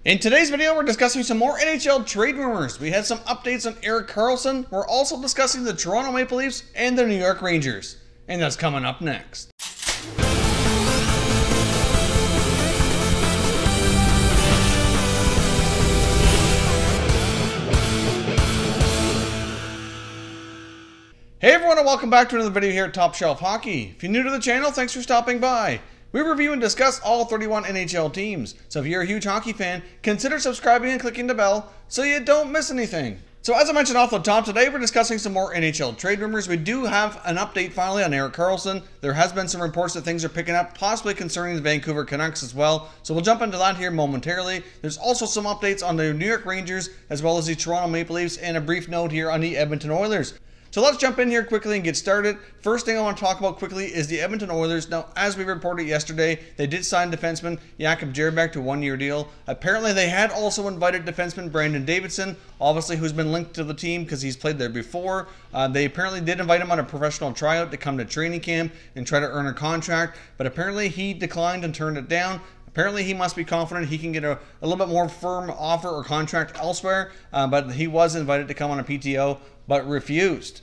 In today's video, we're discussing some more NHL trade rumors. We had some updates on Erik Karlsson. We're also discussing the Toronto Maple Leafs and the New York Rangers. And that's coming up next. Hey everyone, and welcome back to another video here at Top Shelf Hockey. If you're new to the channel, thanks for stopping by. We review and discuss all 31 NHL teams, so if you're a huge hockey fan, consider subscribing and clicking the bell so you don't miss anything. So as I mentioned off the top, today we're discussing some more NHL trade rumors. We do have an update finally on Erik Karlsson. There has been some reports that things are picking up, possibly concerning the Vancouver Canucks as well, so we'll jump into that here momentarily. There's also some updates on the New York Rangers as well as the Toronto Maple Leafs, and a brief note here on the Edmonton Oilers. So let's jump in here quickly and get started. First thing I want to talk about quickly is the Edmonton Oilers. Now, as we reported yesterday, they did sign defenseman Jakub Jerabek to a one-year deal. Apparently, they had also invited defenseman Brandon Davidson, obviously who's been linked to the team because he's played there before. They apparently did invite him on a professional tryout to come to training camp and try to earn a contract, but apparently he declined and turned it down. Apparently, he must be confident he can get a little bit more firm offer or contract elsewhere, but he was invited to come on a PTO, but refused.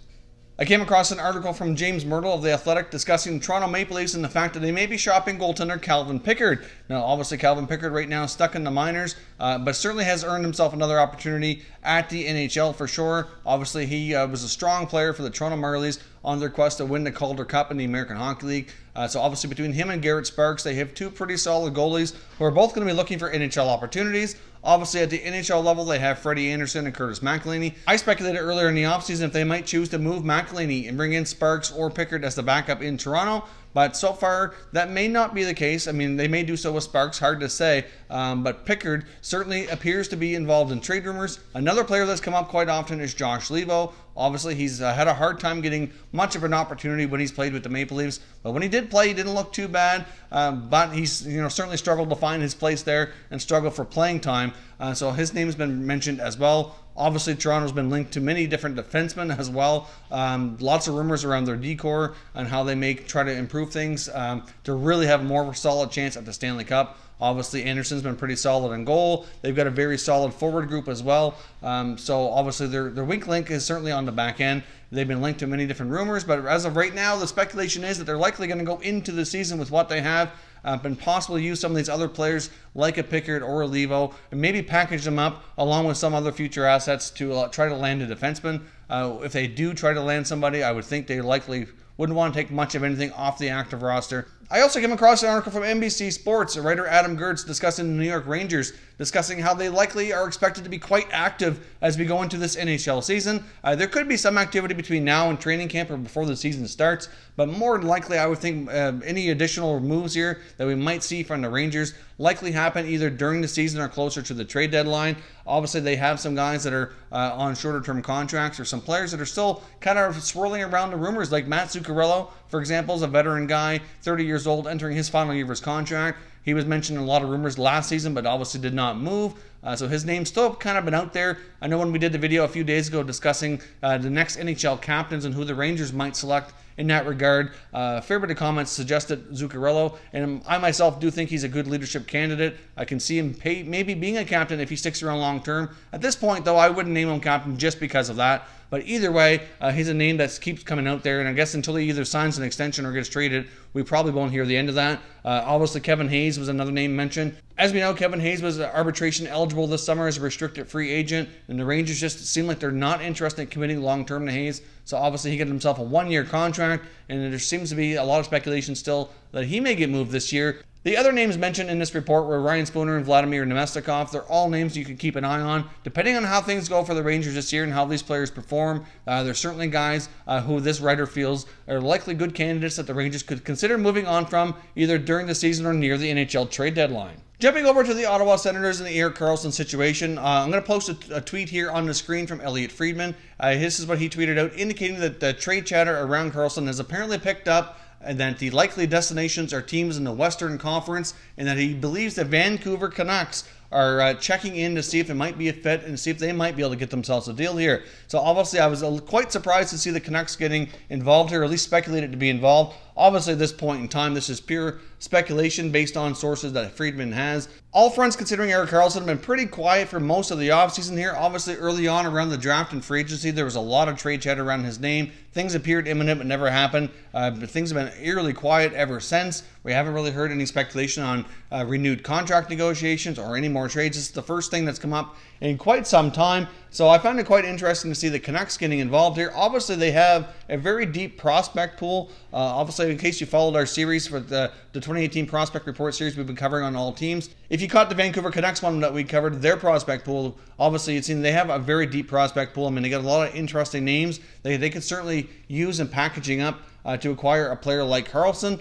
I came across an article from James Myrtle of The Athletic discussing the Toronto Maple Leafs and the fact that they may be shopping goaltender Calvin Pickard. Now, obviously, Calvin Pickard right now is stuck in the minors, but certainly has earned himself another opportunity at the NHL for sure. Obviously, he was a strong player for the Toronto Marlies on their quest to win the Calder Cup in the American Hockey League. So obviously between him and Garrett Sparks, they have two pretty solid goalies who are both going to be looking for NHL opportunities. Obviously at the NHL level, they have Freddie Anderson and Curtis McElhinney. I speculated earlier in the offseason if they might choose to move McElhinney and bring in Sparks or Pickard as the backup in Toronto. But so far, that may not be the case. I mean, they may do so with Sparks, hard to say. But Pickard certainly appears to be involved in trade rumors. Another player that's come up quite often is Josh Leivo. Obviously, he's had a hard time getting much of an opportunity when he's played with the Maple Leafs. But when he did play, he didn't look too bad. But he's certainly struggled to find his place there and struggled for playing time. So his name's been mentioned as well. Obviously, Toronto's been linked to many different defensemen as well. Lots of rumors around their decor and how they may try to improve things to really have more of a solid chance at the Stanley Cup. Obviously, Anderson's been pretty solid in goal. They've got a very solid forward group as well. So obviously, their weak link is certainly on the back end. They've been linked to many different rumors, but as of right now, the speculation is that they're likely going to go into the season with what they have, and possibly use some of these other players like a Pickard or a Leivo, and maybe package them up along with some other future assets to try to land a defenseman. If they do try to land somebody, I would think they likely wouldn't want to take much of anything off the active roster. I also came across an article from NBC Sports, writer Adam Gertz discussing the New York Rangers, discussing how they likely are expected to be quite active as we go into this NHL season. There could be some activity between now and training camp or before the season starts, but more than likely I would think any additional moves here that we might see from the Rangers likely happen either during the season or closer to the trade deadline. Obviously, they have some guys that are on shorter-term contracts, or some players that are still kind of swirling around the rumors, like Matt Zuccarello, for example, is a veteran guy, 30 years old, entering his final year of his contract. He was mentioned in a lot of rumors last season, but obviously did not move. So his name's still kind of been out there. I know when we did the video a few days ago discussing the next NHL captains and who the Rangers might select in that regard, a fair bit of comments suggested Zuccarello, and I myself do think he's a good leadership candidate. I can see him maybe being a captain if he sticks around long term. At this point, though, I wouldn't name him captain just because of that. But either way, he's a name that keeps coming out there, and I guess until he either signs an extension or gets traded, we probably won't hear the end of that. Obviously, Kevin Hayes was another name mentioned. As we know, Kevin Hayes was arbitration eligible this summer as a restricted free agent, and the Rangers just seem like they're not interested in committing long-term to Hayes. So obviously, he got himself a one-year contract, and there seems to be a lot of speculation still that he may get moved this year. The other names mentioned in this report were Ryan Spooner and Vladimir Nemestikov. They're all names you can keep an eye on. Depending on how things go for the Rangers this year and how these players perform, there's certainly guys who this writer feels are likely good candidates that the Rangers could consider moving on from either during the season or near the NHL trade deadline. Jumping over to the Ottawa Senators and the Erik Karlsson situation, I'm going to post a tweet here on the screen from Elliot Friedman. This is what he tweeted out, indicating that the trade chatter around Karlsson has apparently picked up, and that the likely destinations are teams in the Western Conference, and that he believes the Vancouver Canucks are checking in to see if it might be a fit and see if they might be able to get themselves a deal here. So obviously I was quite surprised to see the Canucks getting involved here, or at least speculated to be involved. Obviously at this point in time, this is pure speculation based on sources that Friedman has. All fronts considering Erik Karlsson have been pretty quiet for most of the offseason here. Obviously early on around the draft and free agency, there was a lot of trade chat around his name. Things appeared imminent but never happened. But things have been eerily quiet ever since. We haven't really heard any speculation on renewed contract negotiations or any more trades. This is the first thing that's come up in quite some time. So I found it quite interesting to see the Canucks getting involved here. Obviously, they have a very deep prospect pool. Obviously, in case you followed our series for the 2018 Prospect Report series we've been covering on all teams, if you caught the Vancouver Canucks one that we covered, their prospect pool, obviously it seems they have a very deep prospect pool. I mean, they got a lot of interesting names they could certainly use in packaging up to acquire a player like Karlsson.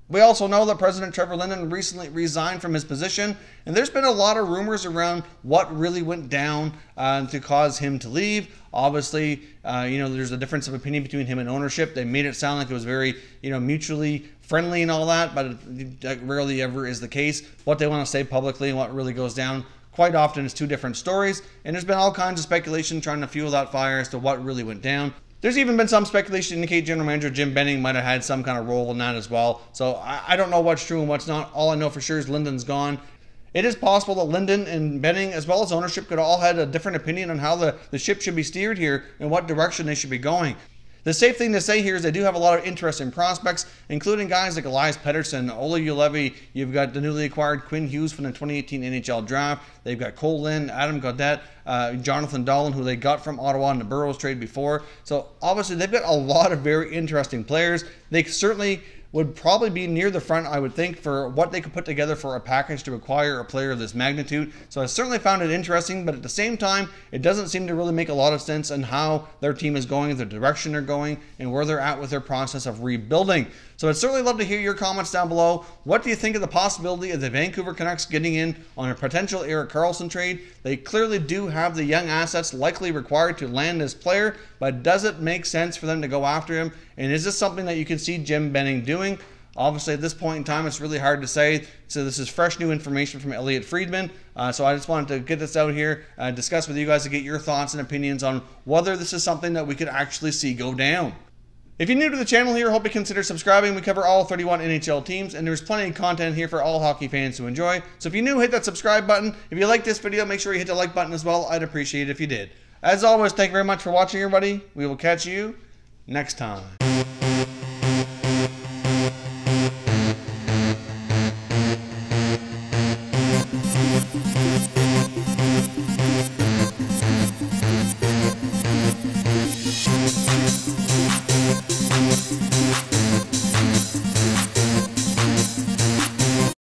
We also know that President Trevor Linden recently resigned from his position, and there's been a lot of rumors around what really went down to cause him to leave. Obviously, there's a difference of opinion between him and ownership. They made it sound like it was very, mutually friendly and all that, but that rarely ever is the case. What they want to say publicly and what really goes down quite often is two different stories, and there's been all kinds of speculation trying to fuel that fire as to what really went down. There's even been some speculation to indicate General Manager Jim Benning might have had some kind of role in that as well. So I don't know what's true and what's not. All I know for sure is Linden's gone. It is possible that Linden and Benning, as well as ownership, could all had a different opinion on how the ship should be steered here and what direction they should be going. The safe thing to say here is they do have a lot of interesting prospects, including guys like Elias Pettersson, Ola Julevi. You've got the newly acquired Quinn Hughes from the 2018 NHL draft. They've got Cole Lynn, Adam Gaudette, Jonathan Dahlen, who they got from Ottawa in the Burrows trade before. So obviously they've got a lot of very interesting players. They certainly would probably be near the front, I would think, for what they could put together for a package to acquire a player of this magnitude. So I certainly found it interesting, but at the same time, it doesn't seem to really make a lot of sense on how their team is going, the direction they're going, and where they're at with their process of rebuilding. So I'd certainly love to hear your comments down below. What do you think of the possibility of the Vancouver Canucks getting in on a potential Erik Karlsson trade? They clearly do have the young assets likely required to land this player, but does it make sense for them to go after him? And is this something that you can see Jim Benning doing? Obviously, at this point in time, it's really hard to say. So this is fresh new information from Elliotte Friedman. So I just wanted to get this out here, discuss with you guys to get your thoughts and opinions on whether this is something that we could actually see go down. If you're new to the channel here, I hope you consider subscribing. We cover all 31 NHL teams, and there's plenty of content here for all hockey fans to enjoy. So if you're new, hit that subscribe button. If you like this video, make sure you hit the like button as well. I'd appreciate it if you did. As always, thank you very much for watching, everybody. We will catch you next time.